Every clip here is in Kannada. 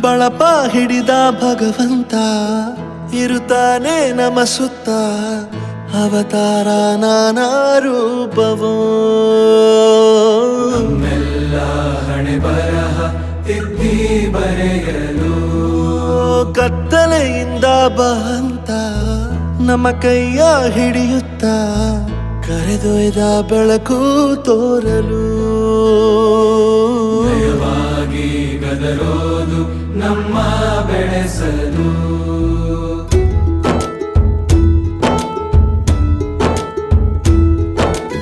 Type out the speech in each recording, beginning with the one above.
ಬಳಪ ಹಿಡಿದ ಭಗವಂತ ಇರುತ್ತಾನೆ ನಮ ಸುತ್ತ ಅವತಾರ ನಾನಾ ರೂಪವೋ ನಮ್ಮೆಲ್ಲ ಹಣೆ ಬರಹ ತಿದ್ದಿ ಬರೆಯಲು ಕತ್ತಲೆಯಿಂದ ಬಂತ ನಮ್ಮ ಕೈಯ ಹಿಡಿಯುತ್ತ ಕರೆದೊಯ್ದ ಬೆಳಕು ತೋರಲು ಭಯವಾಗಿ ಗದರೋದು ನಮ್ಮ ಬೆಳೆಸಲು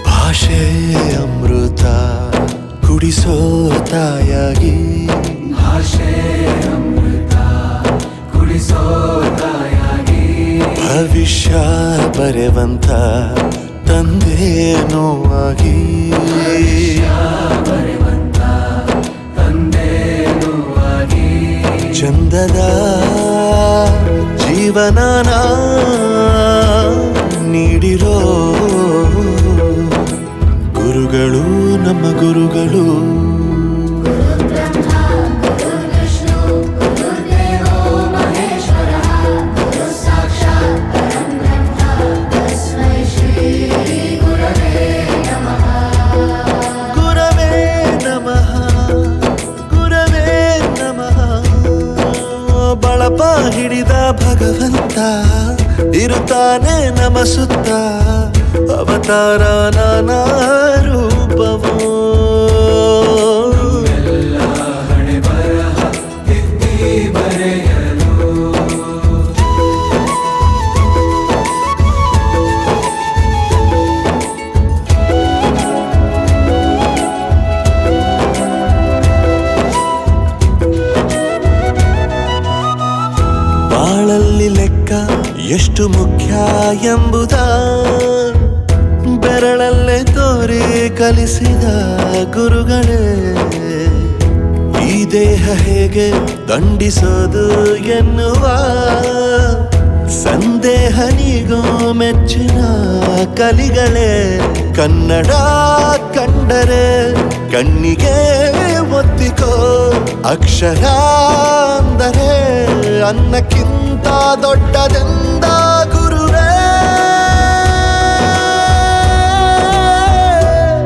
ಭಾಷೆ ಅಮೃತ ಕುಡಿಸೋ ತಾಯಾಗಿ ಭಾಷೆ ಅಮೃತ ಕುಡಿಸೋ ತಾಯಾಗಿ ಭವಿಷ್ಯ ಬರೆವಂತ ತಂದೇನೋ ಆಗಿ ಬರೆವಂತ ತಂದೇನೂ ಆಗಿ ಚಂದದ ಜೀವನನ ನೀಡಿರೋ ಗುರುಗಳು ನಮ್ಮ ಗುರುಗಳು ಗುರವೇ ನಮಃ ಗುರವೇ ನಮಃ ಬಳಪ ಹಿಡಿದ ಭಗವಂತ ಇರುತ್ತಾನೆ ನಮ ಸುತ್ತ ಅವತಾರ ನಾನಾ ರೂಪವೋ ಎಲ್ಲ ಹಣೆ ಬರಹ ತಿದ್ದಿ ಬರೆಯಲು ಬಾಳಲ್ಲಿ ಲೆಕ್ಕ ಎಷ್ಟು ಮುಖ್ಯ ಎಂಬುದ ಬೆರಳಲ್ಲೇ ತೋರಿ ಕಲಿಸಿದ ಗುರುಗಳೇ ಈ ದೇಹ ಹೇಗೆ ದಂಡಿಸೋದು ಎನ್ನುವ ಸಂದೇಹ ನೀಗೋ ಮೆಚ್ಚಿನ ಕಲಿಗಳೇ ಕನ್ನಡ ಕಂಡರೆ ಕಣ್ಣಿಗೆ ಒತ್ತಿಕೋ ಅಕ್ಷರ ಅಂದರೆ ಅನ್ನಕ್ಕಿಂತ ದೊಡ್ಡದೆಂದ ಗುರುವೇ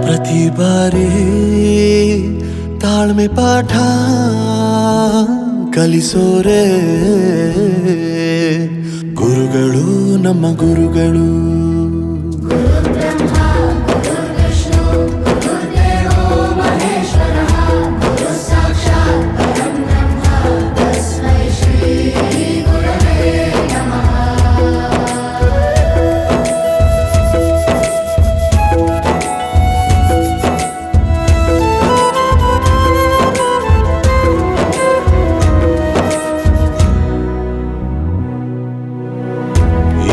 ಪ್ರತಿ ಬಾರಿ ತಾಳ್ಮೆ ಪಾಠ ಕಲಿಸೋರೆ ಗುರುಗಳು ನಮ್ಮ ಗುರುಗಳು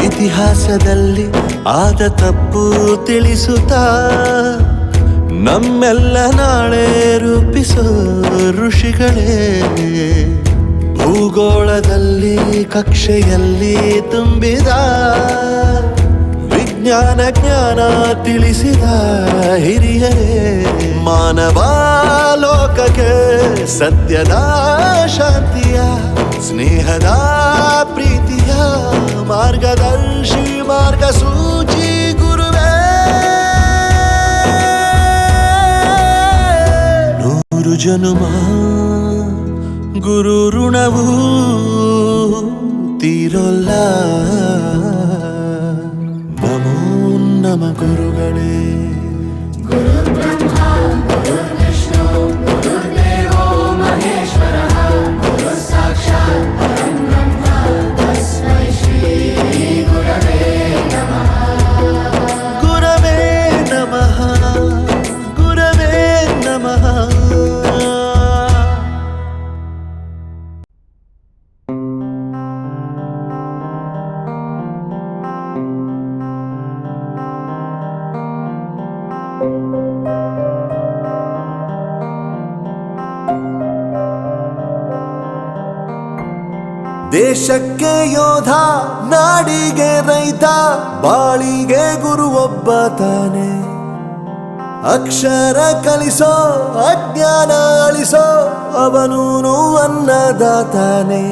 ಇತಿಹಾಸದಲ್ಲಿ ಆದ ತಪ್ಪು ತಿಳಿಸುತ್ತಾ ನಮ್ಮೆಲ್ಲ ನಾಳೆ ರೂಪಿಸೋ ಋಷಿಗಳೇ ಭೂಗೋಳದಲ್ಲಿ ಕಕ್ಷೆಯಲ್ಲಿ ತುಂಬಿದ ವಿಜ್ಞಾನ ಜ್ಞಾನ ತಿಳಿಸಿದ ಹಿರಿಯರೇ ಮಾನವ ಲೋಕಕ್ಕೆ ಸತ್ಯದ ಶಾಂತಿಯ ಸ್ನೇಹದ ಪ್ರೀತಿಯ ಮಾರ್ಗದರ್ಶಿ ಮಾರ್ಗಸೂಚಿ ಗುರುವೇ ನೂರು ಜನುಮ ಗುರು ಋಣವು ತೀರೋಲ್ಲ ನಮೋ ನಮ ಗುರುಗಳೇ ಗುರವೇ ನಮಃ ಗುರವೇ ನಮಃ ದೇಶಕ್ಕೆ ಯೋಧ ನಾಡಿಗೆ ರೈತ ಬಾಳಿಗೆ ಗುರು ಒಬ್ಬ ತಾನೆ ಅಕ್ಷರ ಕಲಿಸೋ ಅಜ್ಞಾನ ಅಳಿಸೋ ಅವನೂನು ಅನ್ನದಾತಾನೆ.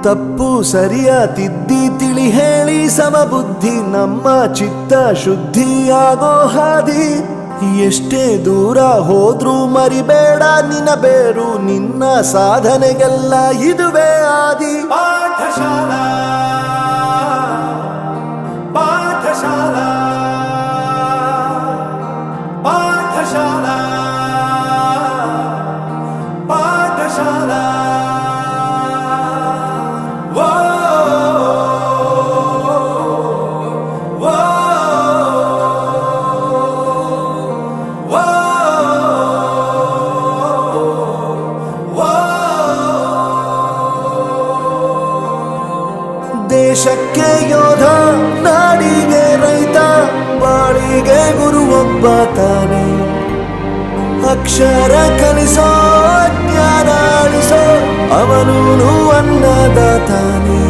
ತಪ್ಪು ಸರಿಯ ತಿದ್ದಿ ತಿಳಿ ಹೇಳಿ ಸಮಬುದ್ಧಿ ನಮ್ಮ ಚಿತ್ತ ಶುದ್ಧಿಯಾಗೋ ಹಾದಿ. ಎಷ್ಟೇ ದೂರ ಹೋದ್ರೂ ಮರಿಬೇಡ ನಿನ್ನ ಬೇರು, ನಿನ್ನ ಸಾಧನೆಗೆಲ್ಲ ಇದುವೇ ಆದಿ. ಪಾಠಶಾಲಾ ಪಾಠಶಾಲಾ ಪಾಠಶಾಲಾ ಪಾಠಶಾಲಾ ವೋ ವೋ ವೋ ವೋ. ದೇಶಕ್ಕೆ ಯೋಧ, ನಾಡಿಗೆ ರೈತ, ಬಾಳಿಗೆ ಗುರು ಒಬ್ಬ ತಾನೆ. ಅಕ್ಷರ ಕಲಿಸೋ ಅಜ್ಞಾನ ಅಳಿಸೋ ಅವನೂನು ಅನ್ನದಾತಾನೆ.